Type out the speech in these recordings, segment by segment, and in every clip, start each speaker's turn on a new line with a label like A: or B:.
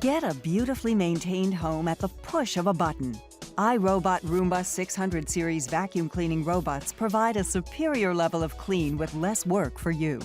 A: Get a beautifully maintained home at the push of a button. iRobot Roomba 600 series vacuum cleaning robots provide a superior level of clean with less work for you.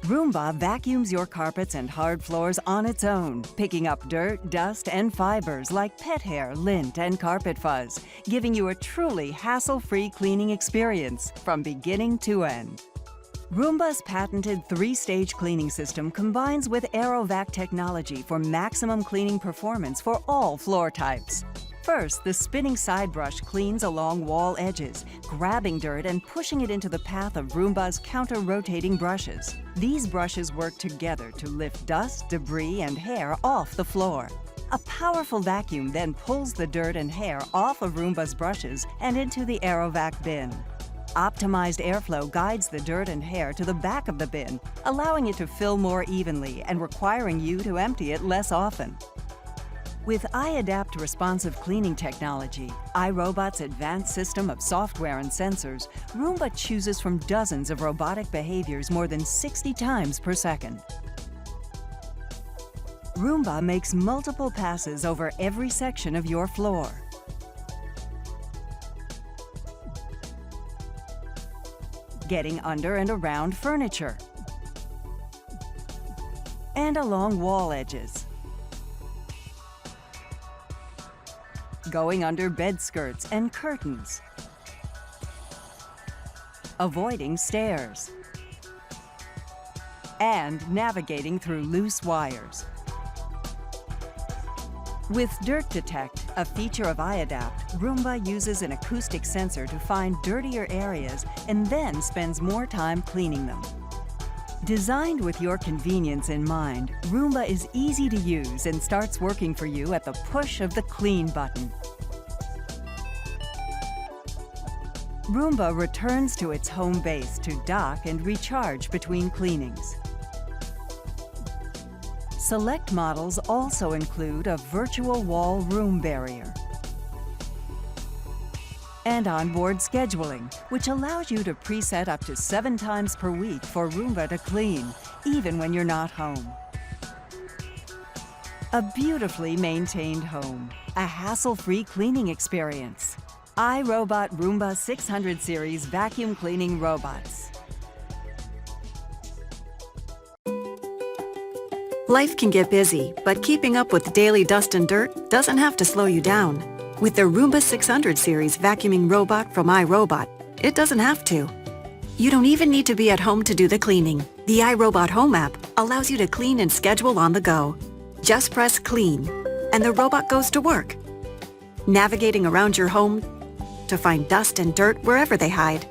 A: Roomba vacuums your carpets and hard floors on its own, picking up dirt, dust, and fibers like pet hair, lint, and carpet fuzz, giving you a truly hassle-free cleaning experience from beginning to end. Roomba's patented 3-stage cleaning system combines with AeroVac technology for maximum cleaning performance for all floor types. First, the spinning side brush cleans along wall edges, grabbing dirt and pushing it into the path of Roomba's counter-rotating brushes. These brushes work together to lift dust, debris, and hair off the floor. A powerful vacuum then pulls the dirt and hair off of Roomba's brushes and into the AeroVac bin. Optimized airflow guides the dirt and hair to the back of the bin, allowing it to fill more evenly and requiring you to empty it less often. With iAdapt responsive cleaning technology, iRobot's advanced system of software and sensors, Roomba chooses from dozens of robotic behaviors more than 60 times per second. Roomba makes multiple passes over every section of your floor. Getting under and around furniture, and along wall edges. Going under bed skirts and curtains. Avoiding stairs. And navigating through loose wires. With Dirt Detect, a feature of iAdapt, Roomba uses an acoustic sensor to find dirtier areas and then spends more time cleaning them. Designed with your convenience in mind, Roomba is easy to use and starts working for you at the push of the Clean button. Roomba returns to its home base to dock and recharge between cleanings. Select models also include a virtual wall room barrier and onboard scheduling, which allows you to preset up to 7 times per week for Roomba to clean, even when you're not home. A beautifully maintained home, a hassle-free cleaning experience. iRobot Roomba 600 series vacuum cleaning robots.
B: Life can get busy, but keeping up with daily dust and dirt doesn't have to slow you down. With the Roomba 600 series vacuuming robot from iRobot, it doesn't have to. You don't even need to be at home to do the cleaning. The iRobot Home app allows you to clean and schedule on the go. Just press Clean, and the robot goes to work, navigating around your home to find dust and dirt wherever they hide,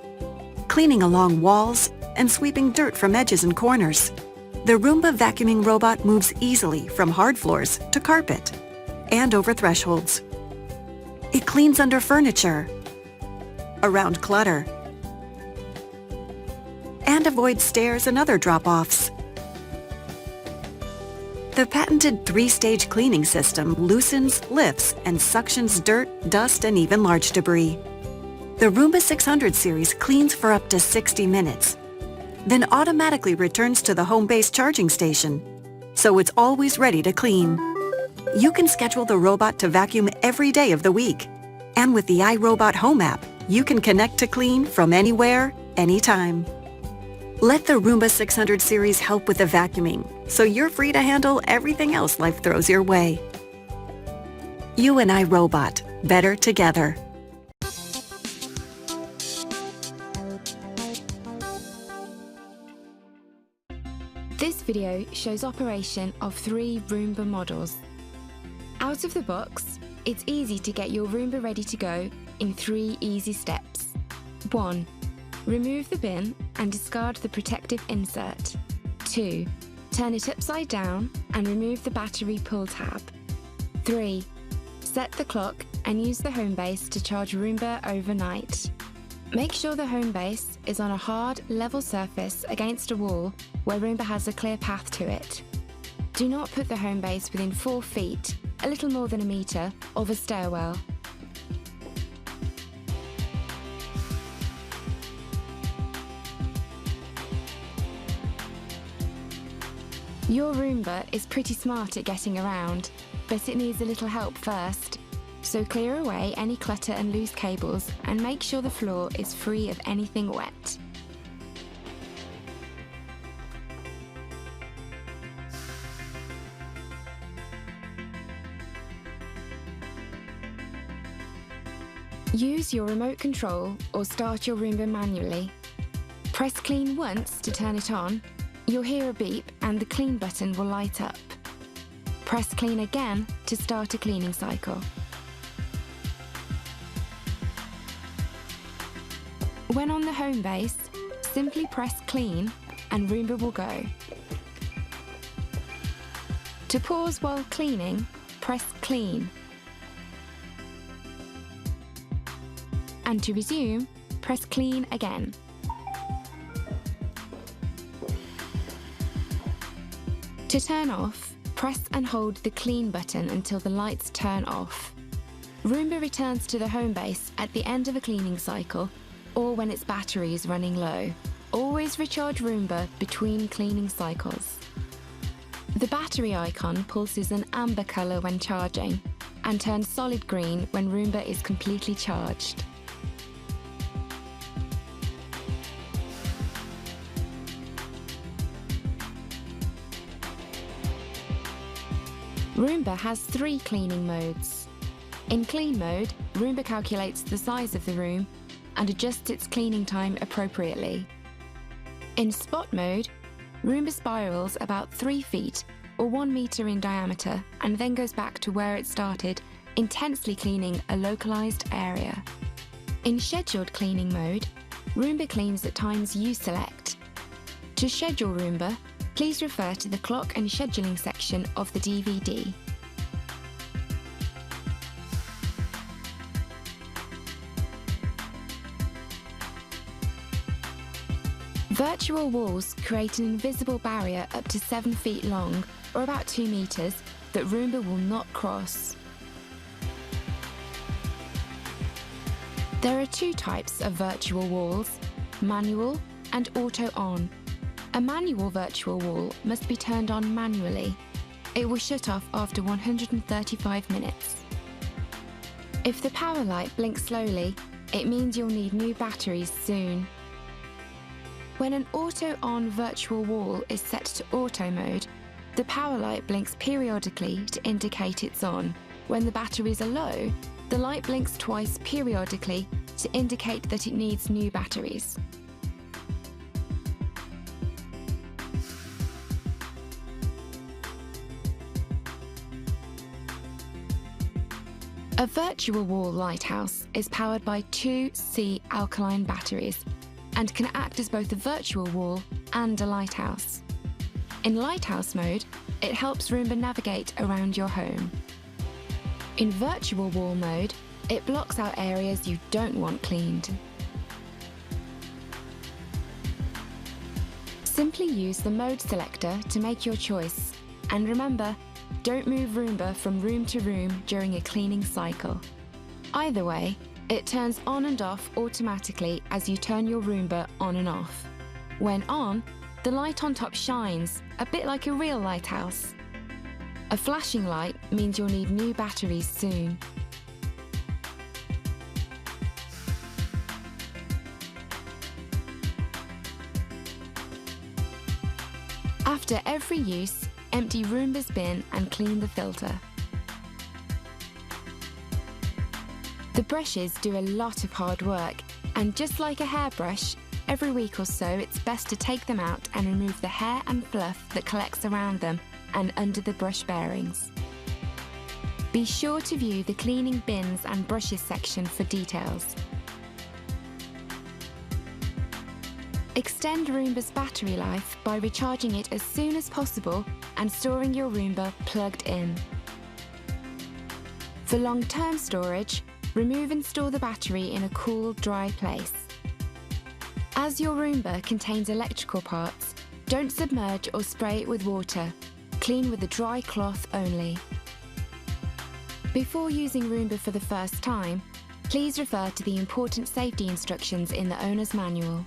B: cleaning along walls and sweeping dirt from edges and corners. The Roomba vacuuming robot moves easily from hard floors to carpet and over thresholds. It cleans under furniture, around clutter, and avoids stairs and other drop-offs. The patented 3-stage cleaning system loosens, lifts, and suctions dirt, dust, and even large debris. The Roomba 600 series cleans for up to 60 minutes, then automatically returns to the home-based charging station, so it's always ready to clean. You can schedule the robot to vacuum every day of the week. And with the iRobot Home app, you can connect to clean from anywhere, anytime. Let the Roomba 600 series help with the vacuuming, so you're free to handle everything else life throws your way. You and iRobot, better together.
C: This video shows operation of 3 Roomba models. Out of the box, it's easy to get your Roomba ready to go in 3 easy steps. 1. Remove the bin and discard the protective insert. 2. Turn it upside down and remove the battery pull tab. 3. Set the clock and use the home base to charge Roomba overnight. Make sure the home base is on a hard, level surface against a wall where Roomba has a clear path to it. Do not put the home base within 4 feet, a little more than a metre, of a stairwell. Your Roomba is pretty smart at getting around, but it needs a little help first. So clear away any clutter and loose cables and make sure the floor is free of anything wet. Use your remote control or start your Roomba manually. Press clean once to turn it on. You'll hear a beep and the clean button will light up. Press clean again to start a cleaning cycle. When on the home base, simply press clean and Roomba will go. To pause while cleaning, press clean. And to resume, press clean again. To turn off, press and hold the clean button until the lights turn off. Roomba returns to the home base at the end of a cleaning cycle or when its battery is running low. Always recharge Roomba between cleaning cycles. The battery icon pulses an amber colour when charging and turns solid green when Roomba is completely charged. Roomba has 3 cleaning modes. In clean mode, Roomba calculates the size of the room and adjusts its cleaning time appropriately. In spot mode, Roomba spirals about 3 feet or 1 meter in diameter and then goes back to where it started, intensely cleaning a localized area. In scheduled cleaning mode, Roomba cleans at times you select. To schedule Roomba, please refer to the clock and scheduling section of the DVD. Virtual walls create an invisible barrier up to 7 feet long, or about 2 meters, that Roomba will not cross. There are 2 types of virtual walls, manual and auto-on. A manual virtual wall must be turned on manually. It will shut off after 135 minutes. If the power light blinks slowly, it means you'll need new batteries soon. When an auto-on virtual wall is set to auto mode, the power light blinks periodically to indicate it's on. When the batteries are low, the light blinks twice periodically to indicate that it needs new batteries. A virtual wall lighthouse is powered by 2 C alkaline batteries and can act as both a virtual wall and a lighthouse. In lighthouse mode, it helps Roomba navigate around your home. In virtual wall mode, it blocks out areas you don't want cleaned. Simply use the mode selector to make your choice, and remember, don't move Roomba from room to room during a cleaning cycle. Either way, it turns on and off automatically as you turn your Roomba on and off. When on, the light on top shines, a bit like a real lighthouse. A flashing light means you'll need new batteries soon. After every use, empty Roomba's bin and clean the filter. The brushes do a lot of hard work, and just like a hairbrush, every week or so it's best to take them out and remove the hair and fluff that collects around them and under the brush bearings. Be sure to view the cleaning bins and brushes section for details. Extend Roomba's battery life by recharging it as soon as possible and storing your Roomba plugged in. For long-term storage, remove and store the battery in a cool, dry place. As your Roomba contains electrical parts, don't submerge or spray it with water. Clean with a dry cloth only. Before using Roomba for the first time, please refer to the important safety instructions in the owner's manual.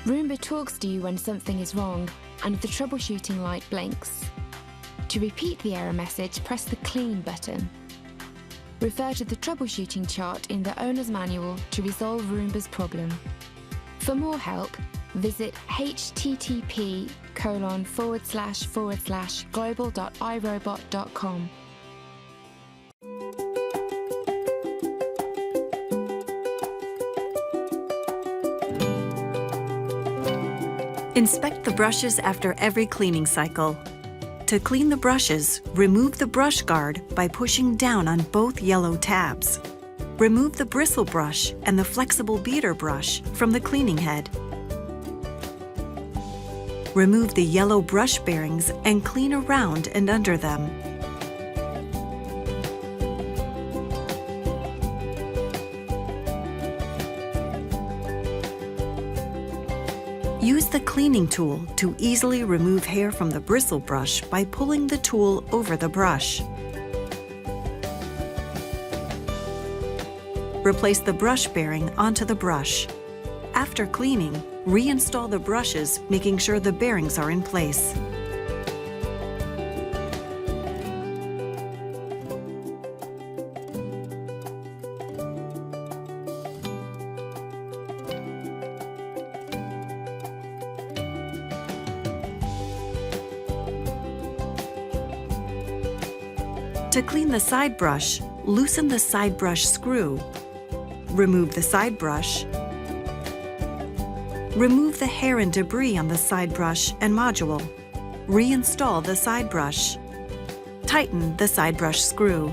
C: Roomba talks to you when something is wrong and the troubleshooting light blinks. To repeat the error message, press the Clean button. Refer to the troubleshooting chart in the owner's manual to resolve Roomba's problem. For more help, visit http://global.irobot.com.
B: Inspect the brushes after every cleaning cycle. To clean the brushes, remove the brush guard by pushing down on both yellow tabs. Remove the bristle brush and the flexible beater brush from the cleaning head. Remove the yellow brush bearings and clean around and under them. Use the cleaning tool to easily remove hair from the bristle brush by pulling the tool over the brush. Replace the brush bearing onto the brush. After cleaning, reinstall the brushes, making sure the bearings are in place. To clean the side brush, loosen the side brush screw. Remove the side brush. Remove the hair and debris on the side brush and module. Reinstall the side brush. Tighten the side brush screw.